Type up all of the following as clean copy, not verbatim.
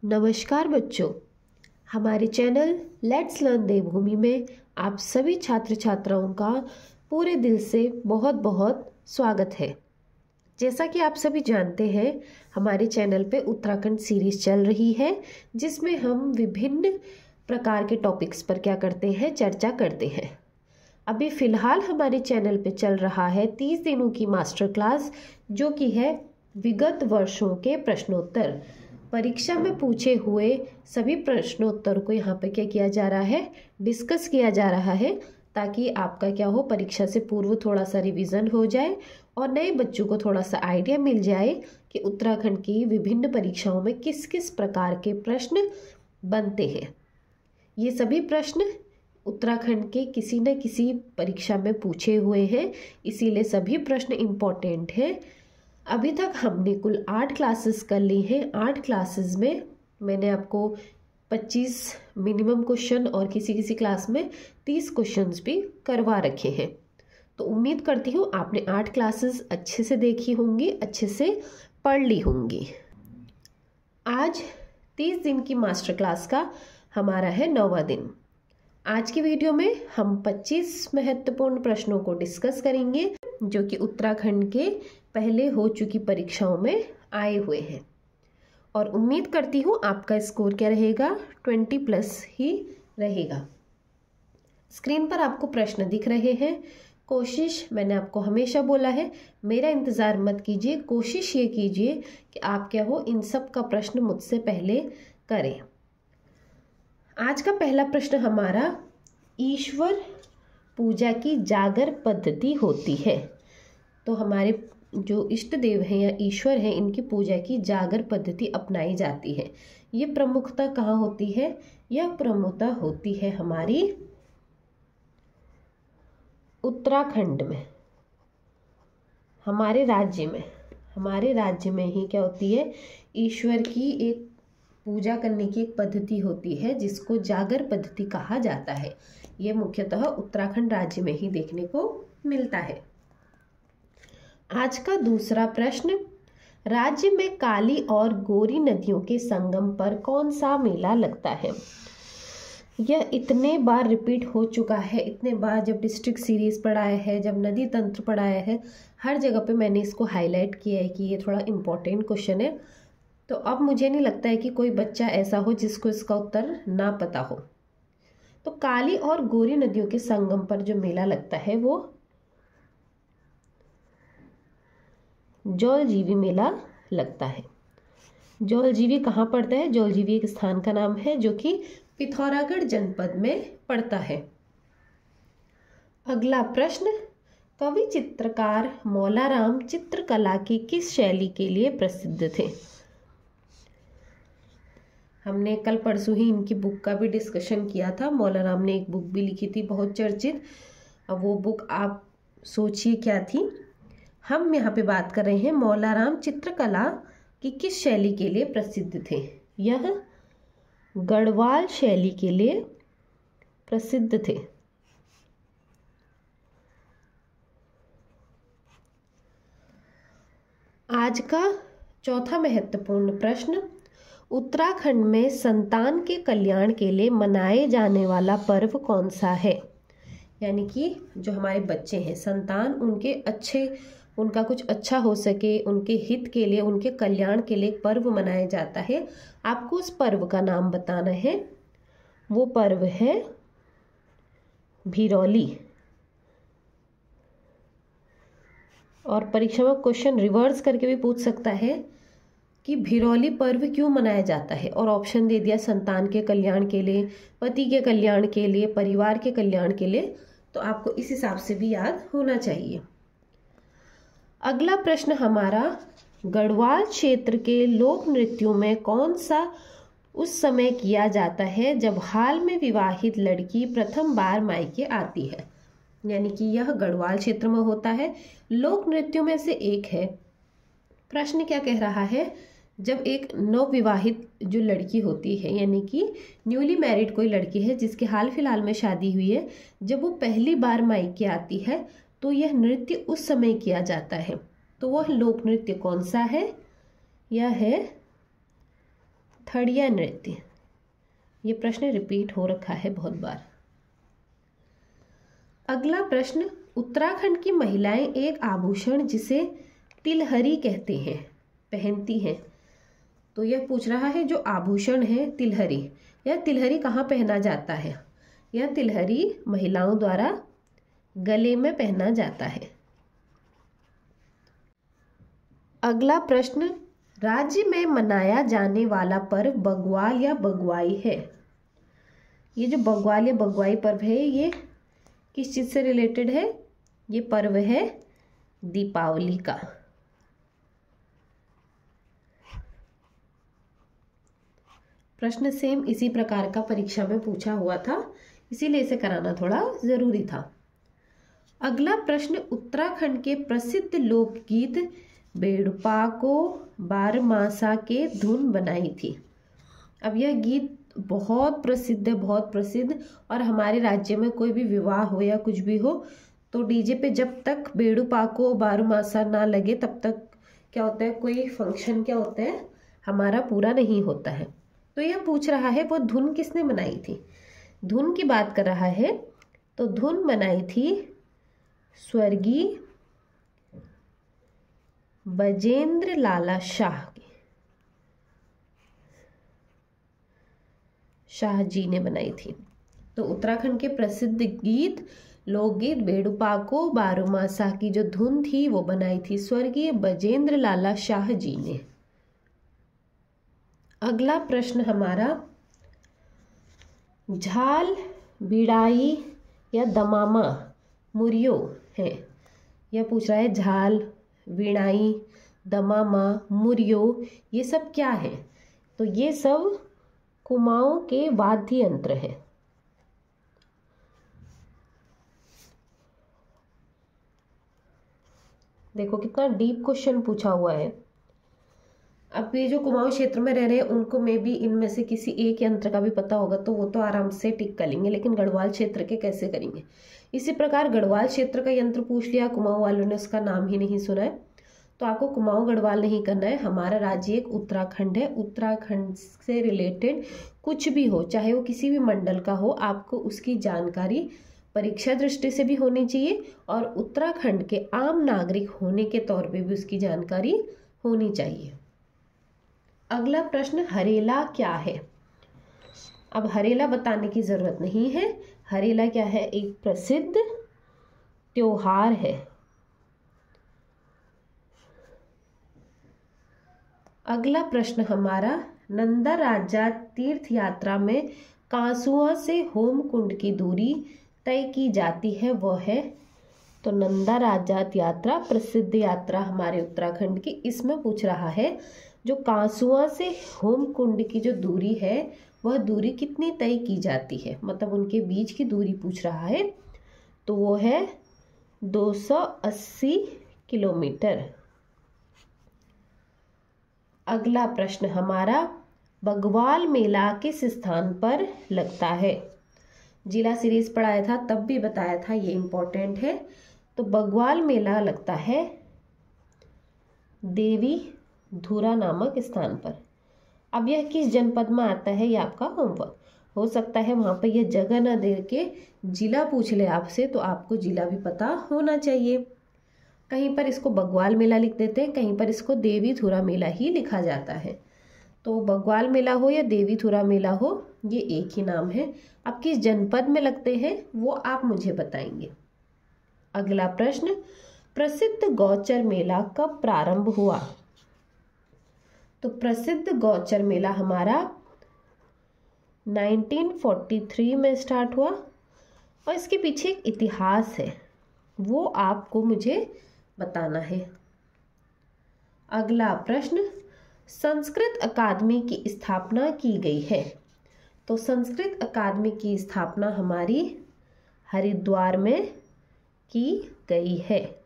नमस्कार बच्चों, हमारे चैनल लेट्स लर्न देवभूमि में आप सभी छात्र छात्राओं का पूरे दिल से बहुत बहुत स्वागत है। जैसा कि आप सभी जानते हैं, हमारे चैनल पे उत्तराखंड सीरीज चल रही है जिसमें हम विभिन्न प्रकार के टॉपिक्स पर क्या करते हैं, चर्चा करते हैं। अभी फ़िलहाल हमारे चैनल पे चल रहा है 30 दिनों की मास्टर क्लास, जो कि है विगत वर्षों के प्रश्नोत्तर। परीक्षा में पूछे हुए सभी प्रश्नोत्तर को यहाँ पे क्या किया जा रहा है, डिस्कस किया जा रहा है, ताकि आपका क्या हो, परीक्षा से पूर्व थोड़ा सा रिवीजन हो जाए और नए बच्चों को थोड़ा सा आइडिया मिल जाए कि उत्तराखंड की विभिन्न परीक्षाओं में किस किस प्रकार के प्रश्न बनते हैं। ये सभी प्रश्न उत्तराखंड के किसी न किसी परीक्षा में पूछे हुए हैं, इसीलिए सभी प्रश्न इम्पोर्टेंट हैं। अभी तक हमने कुल 8 क्लासेस कर ली हैं। 8 क्लासेस में मैंने आपको 25 मिनिमम क्वेश्चन और किसी किसी क्लास में 30 क्वेश्चंस भी करवा रखे हैं। तो उम्मीद करती हूँ आपने 8 क्लासेस अच्छे से देखी होंगी, अच्छे से पढ़ ली होंगी। आज 30 दिन की मास्टर क्लास का हमारा है 9वां दिन। आज की वीडियो में हम 25 महत्वपूर्ण प्रश्नों को डिस्कस करेंगे जो कि उत्तराखंड के पहले हो चुकी परीक्षाओं में आए हुए हैं, और उम्मीद करती हूँ आपका स्कोर क्या रहेगा, 20+ ही रहेगा। स्क्रीन पर आपको प्रश्न दिख रहे हैं। कोशिश, मैंने आपको हमेशा बोला है, मेरा इंतज़ार मत कीजिए, कोशिश ये कीजिए कि आप क्या हो, इन सब का प्रश्न मुझसे पहले करें। आज का पहला प्रश्न हमारा, ईश्वर पूजा की जागर पद्धति होती है। तो हमारे जो इष्ट देव हैं या ईश्वर हैं, इनकी पूजा की जागर पद्धति अपनाई जाती है। ये प्रमुखता कहाँ होती है? यह प्रमुखता होती है हमारी उत्तराखंड में, हमारे राज्य में। हमारे राज्य में ही क्या होती है, ईश्वर की एक पूजा करने की एक पद्धति होती है जिसको जागर पद्धति कहा जाता है। ये मुख्यतः उत्तराखंड राज्य में ही देखने को मिलता है। आज का दूसरा प्रश्न, राज्य में काली और गोरी नदियों के संगम पर कौन सा मेला लगता है? यह इतने बार रिपीट हो चुका है, इतने बार जब डिस्ट्रिक्ट सीरीज पढ़ाया है, जब नदी तंत्र पढ़ाया है, हर जगह पे मैंने इसको हाईलाइट किया है कि ये थोड़ा इम्पोर्टेंट क्वेश्चन है। तो अब मुझे नहीं लगता है कि कोई बच्चा ऐसा हो जिसको इसका उत्तर ना पता हो। तो काली और गोरी नदियों के संगम पर जो मेला लगता है वो जौलजीबी मेला लगता है। जौलजीबी कहाँ पड़ता है? जौलजीबी एक स्थान का नाम है जो कि पिथौरागढ़ जनपद में पड़ता है। अगला प्रश्न, कवि चित्रकार मौलाराम चित्रकला की किस शैली के लिए प्रसिद्ध थे? हमने कल परसों ही इनकी बुक का भी डिस्कशन किया था। मौलाराम ने एक बुक भी लिखी थी बहुत चर्चित। अब वो बुक आप सोचिए क्या थी। हम यहाँ पे बात कर रहे हैं मौलाराम चित्रकला की किस शैली के लिए प्रसिद्ध थे? यह गढ़वाल शैली के लिए प्रसिद्ध थे। आज का चौथा महत्वपूर्ण प्रश्न, उत्तराखंड में संतान के कल्याण के लिए मनाए जाने वाला पर्व कौन सा है? यानी कि जो हमारे बच्चे हैं, संतान, उनका कुछ अच्छा हो सके, उनके हित के लिए, उनके कल्याण के लिए एक पर्व मनाया जाता है। आपको उस पर्व का नाम बताना है। वो पर्व है भिरौली। और परीक्षा में क्वेश्चन रिवर्स करके भी पूछ सकता है कि भिरौली पर्व क्यों मनाया जाता है, और ऑप्शन दे दिया संतान के कल्याण के लिए, पति के कल्याण के लिए, परिवार के कल्याण के लिए। तो आपको इस हिसाब से भी याद होना चाहिए। अगला प्रश्न हमारा, गढ़वाल क्षेत्र के लोक नृत्यों में कौन सा उस समय किया जाता है जब हाल में विवाहित लड़की प्रथम बार मायके आती है? यानी कि यह गढ़वाल क्षेत्र में होता है, लोक नृत्यों में से एक है। प्रश्न क्या कह रहा है, जब एक नवविवाहित जो लड़की होती है, यानी कि न्यूली मैरिड कोई लड़की है जिसके हाल फिलहाल में शादी हुई है, जब वो पहली बार मायके आती है तो यह नृत्य उस समय किया जाता है। तो वह लोक नृत्य कौन सा है? यह है खड़िया नृत्य। ये प्रश्न रिपीट हो रखा है बहुत बार। अगला प्रश्न, उत्तराखंड की महिलाएं एक आभूषण जिसे तिलहरी कहते हैं पहनती हैं। तो यह पूछ रहा है जो आभूषण है तिलहरी, यह तिलहरी कहाँ पहना जाता है? यह तिलहरी महिलाओं द्वारा गले में पहना जाता है। अगला प्रश्न, राज्य में मनाया जाने वाला पर्व बग्वाल या बग्वाई है। ये जो बग्वाल या बग्वाई पर्व है ये किस चीज से रिलेटेड है? ये पर्व है दीपावली का। प्रश्न सेम इसी प्रकार का परीक्षा में पूछा हुआ था, इसीलिए इसे कराना थोड़ा जरूरी था। अगला प्रश्न, उत्तराखंड के प्रसिद्ध लोकगीत बेड़ुपा को बारमासा के धुन बनाई थी। अब यह गीत बहुत प्रसिद्ध है, बहुत प्रसिद्ध, और हमारे राज्य में कोई भी विवाह हो या कुछ भी हो तो डीजे पे जब तक बेड़ुपा को बारमासा ना लगे तब तक क्या होता है, कोई फंक्शन क्या होता है हमारा पूरा नहीं होता है। तो यह पूछ रहा है वो धुन किसने बनाई थी? धुन की बात कर रहा है तो धुन बनाई थी स्वर्गीय बजेंद्र लाला शाह जी ने बनाई थी। तो उत्तराखंड के प्रसिद्ध गीत लोकगीत बेड़ुपा को बारमासा की जो धुन थी वो बनाई थी स्वर्गीय बजेंद्र लाला शाह जी ने। अगला प्रश्न हमारा, झाल, बिड़ाई या दमामा मुरियो है। यह पूछ रहा है झाल, वीणाई, दमामा, मुरियो ये सब क्या है? तो ये सब कुमाऊं के वाद्य यंत्र है। देखो कितना डीप क्वेश्चन पूछा हुआ है। अब ये जो कुमाऊं क्षेत्र में रह रहे हैं उनको में भी इनमें से किसी एक यंत्र का भी पता होगा तो वो तो आराम से टिक कर लेंगे, लेकिन गढ़वाल क्षेत्र के कैसे करेंगे? इसी प्रकार गढ़वाल क्षेत्र का यंत्र पूछ लिया, कुमाऊं वालों ने उसका नाम ही नहीं सुना है, तो आपको कुमाऊं गढ़वाल नहीं करना है। हमारा राज्य एक उत्तराखंड है, उत्तराखंड से रिलेटेड कुछ भी हो, चाहे वो किसी भी मंडल का हो, आपको उसकी जानकारी परीक्षा दृष्टि से भी होनी चाहिए और उत्तराखंड के आम नागरिक होने के तौर पे भी उसकी जानकारी होनी चाहिए। अगला प्रश्न, हरेला क्या है? अब हरेला बताने की जरूरत नहीं है। हरेला क्या है? एक प्रसिद्ध त्योहार है। अगला प्रश्न हमारा, नंदा राजा तीर्थ यात्रा में कांसुआ से होम कुंड की दूरी तय की जाती है वह है? तो नंदा राजा यात्रा प्रसिद्ध यात्रा हमारे उत्तराखंड की, इसमें पूछ रहा है जो कांसुआ से होम कुंड की जो दूरी है वह दूरी कितनी तय की जाती है, मतलब उनके बीच की दूरी पूछ रहा है। तो वो है 280 किलोमीटर। अगला प्रश्न हमारा, बग्वाल मेला किस स्थान पर लगता है? जिला सीरीज पढ़ाया था तब भी बताया था, ये इम्पोर्टेंट है। तो बग्वाल मेला लगता है देवी धुरा नामक स्थान पर। अब यह किस जनपद में आता है ये आपका होमवर्क हो सकता है, वहां पर यह जगह न दे के जिला पूछ ले आपसे, तो आपको जिला भी पता होना चाहिए। कहीं पर इसको बग्वाल मेला लिख देते हैं, कहीं पर इसको देवी धुरा मेला ही लिखा जाता है। तो बग्वाल मेला हो या देवी धुरा मेला हो, ये एक ही नाम है। अब किस जनपद में लगते हैं वो आप मुझे बताएंगे। अगला प्रश्न, प्रसिद्ध गौचर मेला कब प्रारंभ हुआ? तो प्रसिद्ध गौचर मेला हमारा 1943 में स्टार्ट हुआ और इसके पीछे एक इतिहास है, वो आपको मुझे बताना है। अगला प्रश्न, संस्कृत अकादमी की स्थापना की गई है। तो संस्कृत अकादमी की स्थापना हमारी हरिद्वार में की गई है।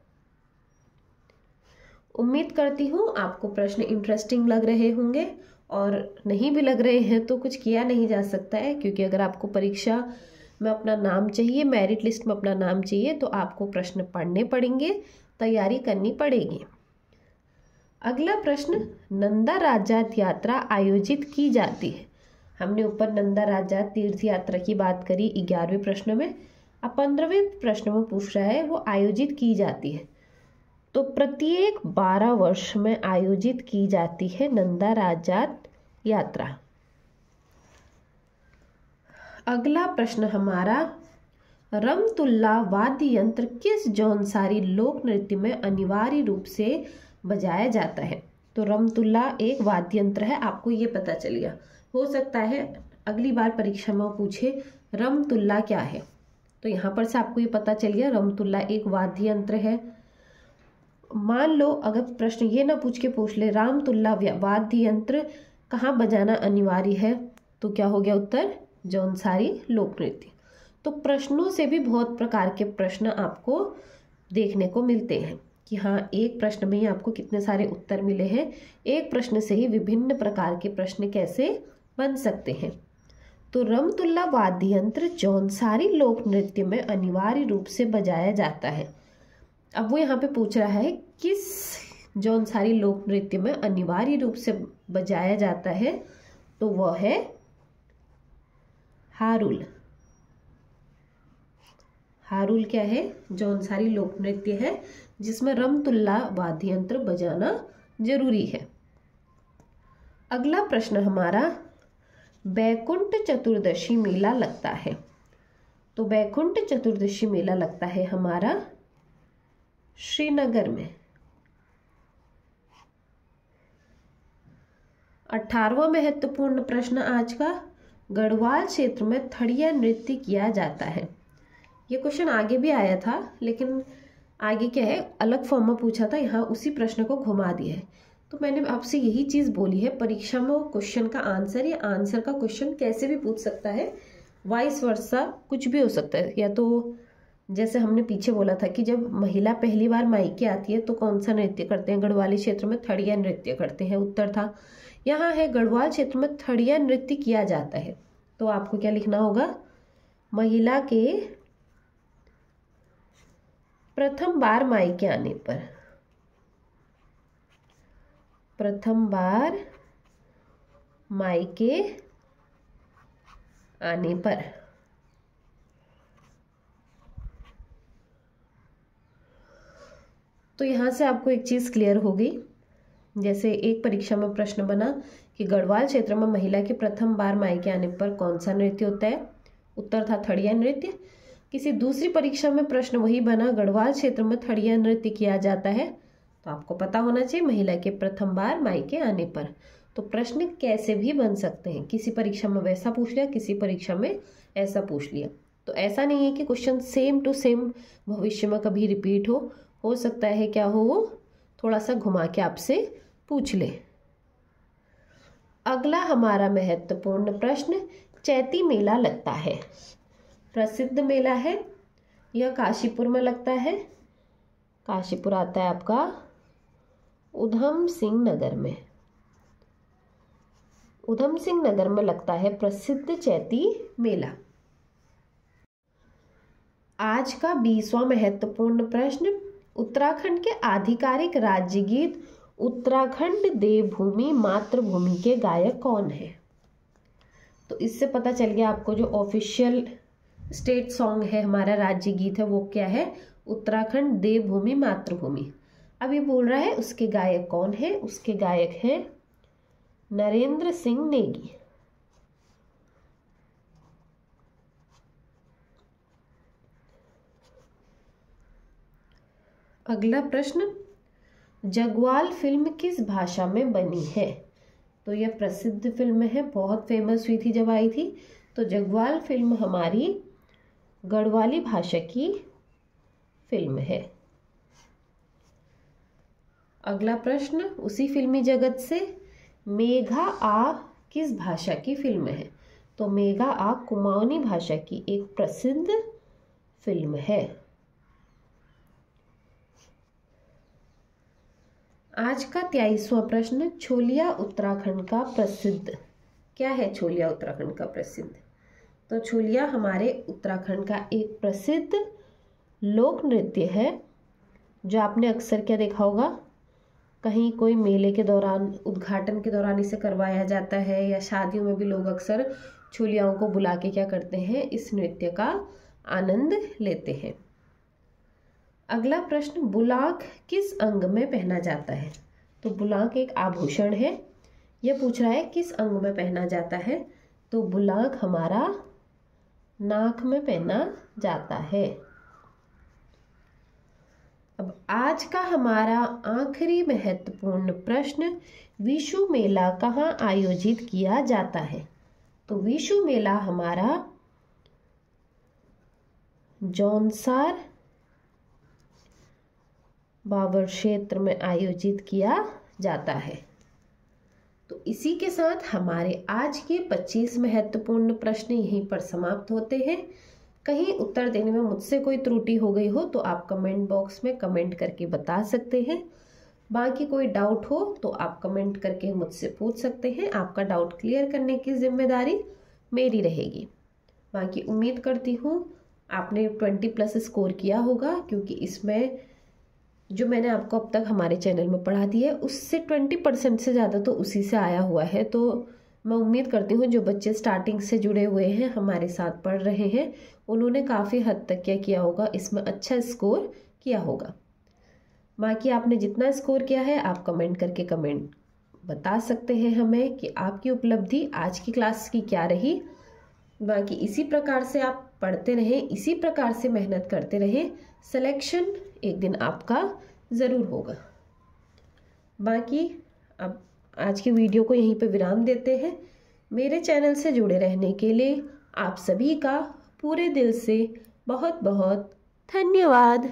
उम्मीद करती हूँ आपको प्रश्न इंटरेस्टिंग लग रहे होंगे, और नहीं भी लग रहे हैं तो कुछ किया नहीं जा सकता है, क्योंकि अगर आपको परीक्षा में अपना नाम चाहिए, मेरिट लिस्ट में अपना नाम चाहिए, तो आपको प्रश्न पढ़ने पड़ेंगे, तैयारी करनी पड़ेगी। अगला प्रश्न, नंदा राजात यात्रा आयोजित की जाती है। हमने ऊपर नंदा राजात तीर्थ यात्रा की बात करी 11वें प्रश्न में। अब 15वें प्रश्न में पूछ रहा है वो आयोजित की जाती है, तो प्रत्येक 12 वर्ष में आयोजित की जाती है नंदा राजात यात्रा। अगला प्रश्न हमारा, रमतुल्ला वाद्य यंत्र किस जौनसारी लोक नृत्य में अनिवार्य रूप से बजाया जाता है? तो रमतुल्ला एक वाद्य यंत्र है, आपको ये पता चल गया। हो सकता है अगली बार परीक्षा में पूछे रमतुल्ला क्या है, तो यहाँ पर से आपको ये पता चल गया रमतुल्ला एक वाद्य यंत्र है। मान लो अगर प्रश्न ये ना पूछ के पूछ ले रामतुल्ला वाद्य यंत्र कहाँ बजाना अनिवार्य है, तो क्या हो गया उत्तर? जौनसारी लोक नृत्य। तो प्रश्नों से भी बहुत प्रकार के प्रश्न आपको देखने को मिलते हैं कि हाँ, एक प्रश्न में ही आपको कितने सारे उत्तर मिले हैं। एक प्रश्न से ही विभिन्न प्रकार के प्रश्न कैसे बन सकते हैं। तो रमतुल्ला वाद्य यंत्र जौनसारी लोक नृत्य में अनिवार्य रूप से बजाया जाता है। अब वो यहाँ पे पूछ रहा है किस जौनसारी लोक नृत्य में अनिवार्य रूप से बजाया जाता है, तो वह है हारुल। हारुल क्या है? जौनसारी लोक नृत्य है जिसमें रमतुल्ला वाद्य यंत्र बजाना जरूरी है। अगला प्रश्न हमारा, बैकुंठ चतुर्दशी मेला लगता है। तो बैकुंठ चतुर्दशी मेला लगता है हमारा श्रीनगर में। 18वां महत्वपूर्ण प्रश्न आज का, गढ़वाल क्षेत्र में थड़िया नृत्य किया जाता है। ये क्वेश्चन आगे भी आया था, लेकिन आगे क्या है अलग फॉर्म में पूछा था, यहाँ उसी प्रश्न को घुमा दिया है। तो मैंने आपसे यही चीज़ बोली है, परीक्षा में क्वेश्चन का आंसर या आंसर का क्वेश्चन कैसे भी पूछ सकता है, वाइस वर्सा कुछ भी हो सकता है। या तो जैसे हमने पीछे बोला था कि जब महिला पहली बार मायके आती है तो कौन सा नृत्य करते हैं? गढ़वाली क्षेत्र में थड़िया नृत्य करते हैं, उत्तर था। यहाँ है गढ़वाल क्षेत्र में थड़िया नृत्य किया जाता है, तो आपको क्या लिखना होगा? महिला के प्रथम बार मायके आने पर, प्रथम बार मायके आने पर। तो यहां से आपको एक चीज क्लियर होगी, जैसे एक परीक्षा में प्रश्न बना कि गढ़वाल क्षेत्र में महिला के प्रथम बार मायके आने पर कौन सा नृत्य होता है? उत्तर था थड़िया नृत्य। किसी दूसरी परीक्षा में प्रश्न वही बना, गढ़वाल क्षेत्र में थड़िया नृत्य किया जाता है, तो आपको पता होना चाहिए महिला के प्रथम बार मायके आने पर। तो प्रश्न कैसे भी बन सकते हैं, किसी परीक्षा में वैसा पूछ लिया, किसी परीक्षा में ऐसा पूछ लिया। तो ऐसा नहीं है कि क्वेश्चन सेम टू सेम भविष्य में कभी रिपीट हो सकता है क्या हो, थोड़ा सा घुमा के आपसे पूछ ले। अगला हमारा महत्वपूर्ण प्रश्न, चैती मेला लगता है, प्रसिद्ध मेला है, यह काशीपुर में लगता है। काशीपुर आता है आपका उधम सिंह नगर में। उधम सिंह नगर में लगता है प्रसिद्ध चैती मेला। आज का 20वां महत्वपूर्ण प्रश्न, उत्तराखंड के आधिकारिक राज्य गीत उत्तराखंड देवभूमि मातृभूमि के गायक कौन है? तो इससे पता चल गया आपको जो ऑफिशियल स्टेट सॉन्ग है, हमारा राज्य गीत है, वो क्या है? उत्तराखंड देवभूमि मातृभूमि। अब ये बोल रहा है उसके गायक कौन है? उसके गायक हैं नरेंद्र सिंह नेगी। अगला प्रश्न, जगवाल फिल्म किस भाषा में बनी है? तो यह प्रसिद्ध फिल्म है, बहुत फेमस हुई थी जब आई थी। तो जगवाल फिल्म हमारी गढ़वाली भाषा की फिल्म है। अगला प्रश्न उसी फिल्मी जगत से, मेघा आ किस भाषा की फिल्म है? तो मेघा आ कुमाऊनी भाषा की एक प्रसिद्ध फिल्म है। आज का 23वां प्रश्न, छोलिया उत्तराखंड का प्रसिद्ध क्या है? छोलिया उत्तराखंड का प्रसिद्ध, तो छोलिया हमारे उत्तराखंड का एक प्रसिद्ध लोक नृत्य है, जो आपने अक्सर क्या देखा होगा, कहीं कोई मेले के दौरान, उद्घाटन के दौरान इसे करवाया जाता है, या शादियों में भी लोग अक्सर छुलियाओं को बुला के क्या करते हैं, इस नृत्य का आनंद लेते हैं। अगला प्रश्न, बुलाक किस अंग में पहना जाता है? तो बुलाक एक आभूषण है। यह पूछ रहा है किस अंग में पहना जाता है, तो बुलाक हमारा नाक में पहना जाता है। अब आज का हमारा आखिरी महत्वपूर्ण प्रश्न, विशु मेला कहाँ आयोजित किया जाता है? तो विशु मेला हमारा जौनसार बाबर क्षेत्र में आयोजित किया जाता है। तो इसी के साथ हमारे आज के 25 महत्वपूर्ण प्रश्न यहीं पर समाप्त होते हैं। कहीं उत्तर देने में मुझसे कोई त्रुटि हो गई हो तो आप कमेंट बॉक्स में कमेंट करके बता सकते हैं। बाकी कोई डाउट हो तो आप कमेंट करके मुझसे पूछ सकते हैं। आपका डाउट क्लियर करने की जिम्मेदारी मेरी रहेगी। बाकी उम्मीद करती हूँ आपने 20+ स्कोर किया होगा, क्योंकि इसमें जो मैंने आपको अब तक हमारे चैनल में पढ़ा दी है उससे 20% से ज़्यादा तो उसी से आया हुआ है। तो मैं उम्मीद करती हूँ जो बच्चे स्टार्टिंग से जुड़े हुए हैं, हमारे साथ पढ़ रहे हैं, उन्होंने काफ़ी हद तक क्या किया होगा, इसमें अच्छा स्कोर किया होगा। बाकी आपने जितना स्कोर किया है आप कमेंट करके कमेंट बता सकते हैं हमें कि आपकी उपलब्धि आज की क्लास की क्या रही। बाकी इसी प्रकार से आप पढ़ते रहें, इसी प्रकार से मेहनत करते रहें, सिलेक्शन एक दिन आपका ज़रूर होगा। बाकी अब आज की वीडियो को यहीं पे विराम देते हैं। मेरे चैनल से जुड़े रहने के लिए आप सभी का पूरे दिल से बहुत बहुत धन्यवाद।